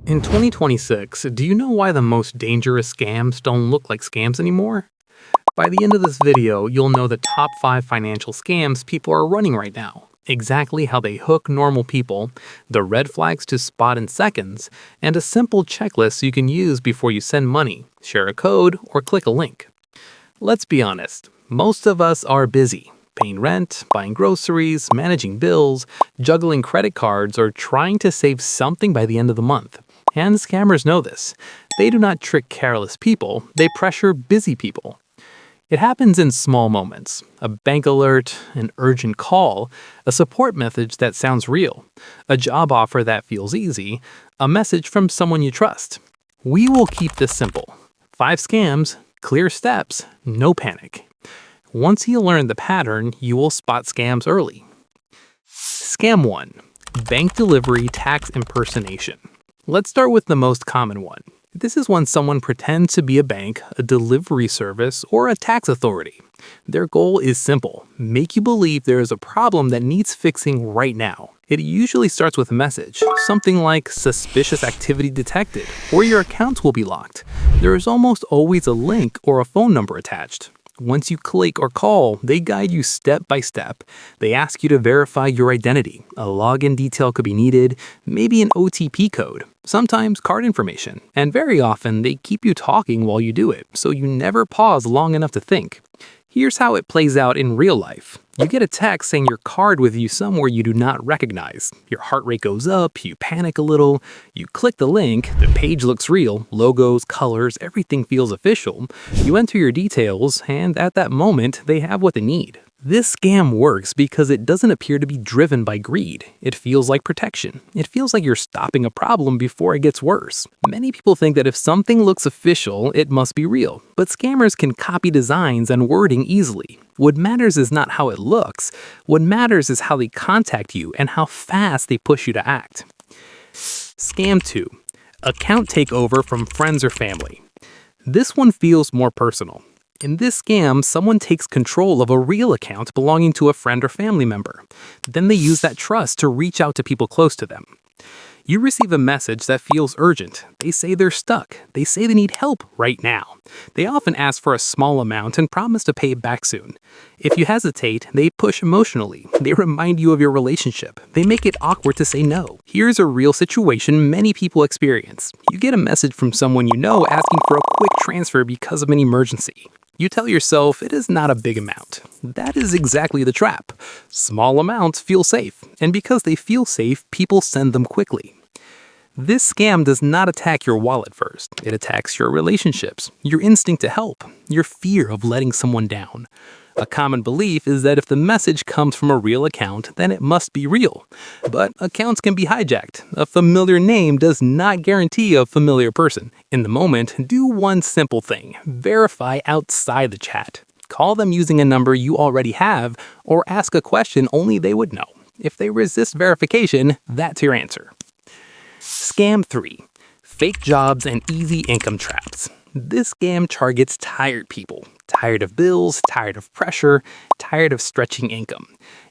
In 2026, do you know why the most dangerous scams don't look like scams anymore? By the end of this video, you'll know the top 5 financial scams people are running right now, exactly how they hook normal people, the red flags to spot in seconds, and a simple checklist you can use before you send money, share a code, or click a link. Let's be honest, most of us are busy, paying rent, buying groceries, managing bills, juggling credit cards, or trying to save something by the end of the month. And scammers know this. They do not trick careless people, they pressure busy people. It happens in small moments: a bank alert, an urgent call, a support message that sounds real, a job offer that feels easy, a message from someone you trust. We will keep this simple. 5 scams, clear steps, no panic. Once you learn the pattern, you will spot scams early. Scam 1. Bank delivery tax impersonation. Let's start with the most common one. This is when someone pretends to be a bank, a delivery service, or a tax authority. Their goal is simple: make you believe there is a problem that needs fixing right now. It usually starts with a message, something like "suspicious activity detected," or "your account will be locked." There is almost always a link or a phone number attached. Once you click or call, they guide you step by step. They ask you to verify your identity. A login detail could be needed, maybe an OTP code, sometimes card information. And very often, they keep you talking while you do it, so you never pause long enough to think. Here's how it plays out in real life. You get a text saying your card with you somewhere you do not recognize. Your heart rate goes up, you panic a little, you click the link, the page looks real, logos, colors, everything feels official. You enter your details, and at that moment, they have what they need. This scam works because it doesn't appear to be driven by greed. It feels like protection. It feels like you're stopping a problem before it gets worse. Many people think that if something looks official, it must be real. But scammers can copy designs and wording easily. What matters is not how it looks. What matters is how they contact you and how fast they push you to act. Scam 2. Account takeover from friends or family. This one feels more personal. In this scam, someone takes control of a real account belonging to a friend or family member. Then they use that trust to reach out to people close to them. You receive a message that feels urgent. They say they're stuck. They say they need help right now. They often ask for a small amount and promise to pay it back soon. If you hesitate, they push emotionally. They remind you of your relationship. They make it awkward to say no. Here's a real situation many people experience. You get a message from someone you know asking for a quick transfer because of an emergency. You tell yourself it is not a big amount. That is exactly the trap. Small amounts feel safe, and because they feel safe, people send them quickly. This scam does not attack your wallet first. It attacks your relationships, your instinct to help, your fear of letting someone down. A common belief is that if the message comes from a real account, then it must be real. But accounts can be hijacked. A familiar name does not guarantee a familiar person. In the moment, do one simple thing: verify outside the chat. Call them using a number you already have, or ask a question only they would know. If they resist verification, that's your answer. Scam 3. Fake jobs and easy income traps. This scam targets tired people. Tired of bills, tired of pressure, tired of stretching income.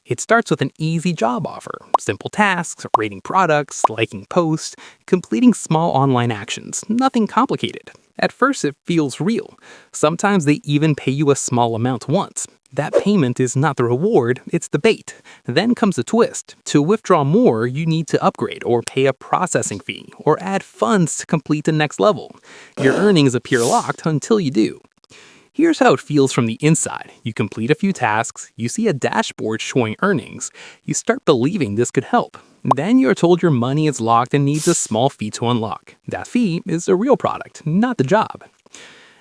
It starts with an easy job offer: simple tasks, rating products, liking posts, completing small online actions, nothing complicated. At first it feels real. Sometimes they even pay you a small amount once. That payment is not the reward, it's the bait. Then comes a twist. To withdraw more, you need to upgrade or pay a processing fee or add funds to complete the next level. Your earnings appear locked until you do. Here's how it feels from the inside. You complete a few tasks, you see a dashboard showing earnings, you start believing this could help. Then you're told your money is locked and needs a small fee to unlock. That fee is a real product, not the job.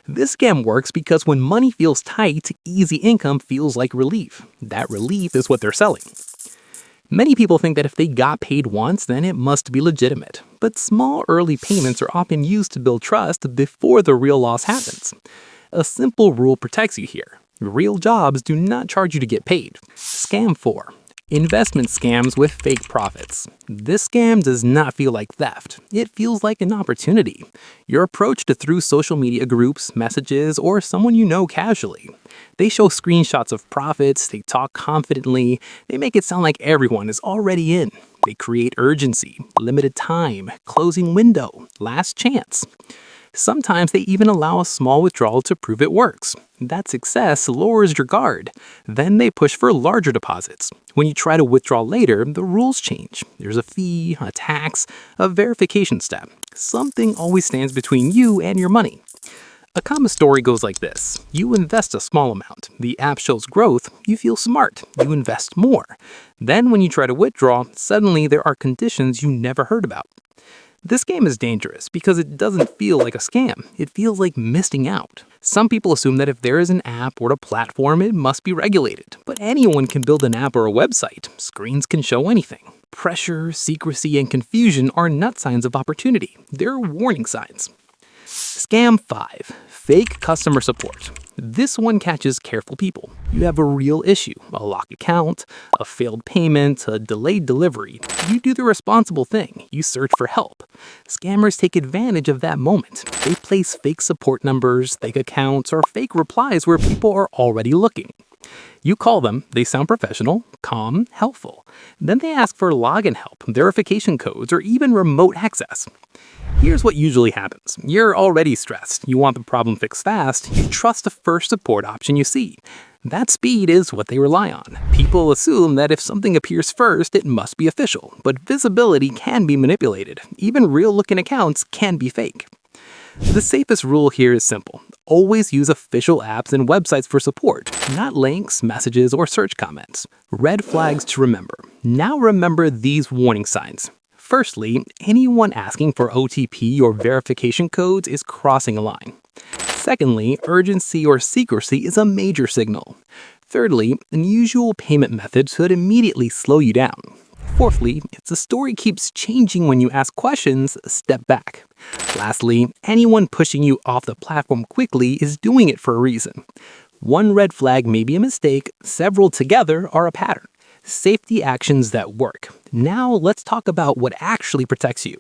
This scam works because when money feels tight, easy income feels like relief. That relief is what they're selling. Many people think that if they got paid once, then it must be legitimate. But small early payments are often used to build trust before the real loss happens. A simple rule protects you here. Real jobs do not charge you to get paid. Scam 4. Investment scams with fake profits. This scam does not feel like theft. It feels like an opportunity. You're approached through social media groups, messages, or someone you know casually. They show screenshots of profits, they talk confidently, they make it sound like everyone is already in. They create urgency, limited time, closing window, last chance. Sometimes they even allow a small withdrawal to prove it works. That success lowers your guard. Then they push for larger deposits. When you try to withdraw later, the rules change. There's a fee, a tax, a verification step. Something always stands between you and your money. A common story goes like this. You invest a small amount. The app shows growth. You feel smart. You invest more. Then when you try to withdraw, suddenly there are conditions you never heard about. This game is dangerous because it doesn't feel like a scam. It feels like missing out. Some people assume that if there is an app or a platform, it must be regulated. But anyone can build an app or a website. Screens can show anything. Pressure, secrecy, and confusion are not signs of opportunity. They're warning signs. Scam 5. Fake customer support. This one catches careful people. You have a real issue, a locked account, a failed payment, a delayed delivery. You do the responsible thing. You search for help. Scammers take advantage of that moment. They place fake support numbers, fake accounts, or fake replies where people are already looking. You call them, they sound professional, calm, helpful. Then they ask for login help, verification codes, or even remote access. Here's what usually happens. You're already stressed. You want the problem fixed fast. You trust the first support option you see. That speed is what they rely on. People assume that if something appears first, it must be official. But visibility can be manipulated. Even real-looking accounts can be fake. The safest rule here is simple. Always use official apps and websites for support, not links, messages, or search comments. Red flags to remember. Now remember these warning signs. Firstly, anyone asking for OTP or verification codes is crossing a line. Secondly, urgency or secrecy is a major signal. Thirdly, unusual payment methods should immediately slow you down. Fourthly, if the story keeps changing when you ask questions, step back. Lastly, anyone pushing you off the platform quickly is doing it for a reason. One red flag may be a mistake, several together are a pattern. Safety actions that work. Now let's talk about what actually protects you.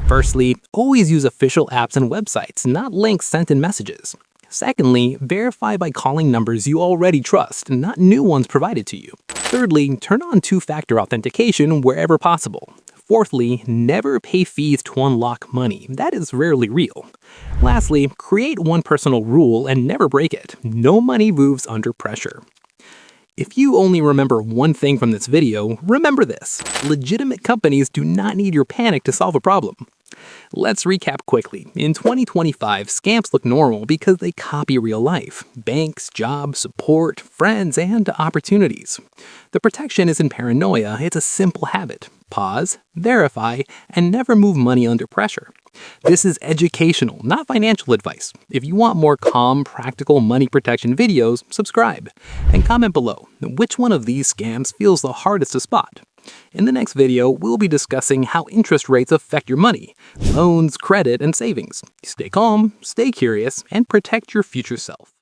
Firstly, always use official apps and websites, not links sent in messages. Secondly, verify by calling numbers you already trust, not new ones provided to you. Thirdly, turn on two-factor authentication wherever possible. Fourthly, never pay fees to unlock money. That is rarely real. Lastly, create one personal rule and never break it. No money moves under pressure. If you only remember one thing from this video, remember this. Legitimate companies do not need your panic to solve a problem. Let's recap quickly. In 2025, scams look normal because they copy real life. Banks, jobs, support, friends, and opportunities. The protection isn't paranoia, it's a simple habit. Pause, verify, and never move money under pressure. This is educational, not financial advice. If you want more calm, practical money protection videos, subscribe. And comment below, which one of these scams feels the hardest to spot? In the next video, we'll be discussing how interest rates affect your money, loans, credit, and savings. Stay calm, stay curious, and protect your future self.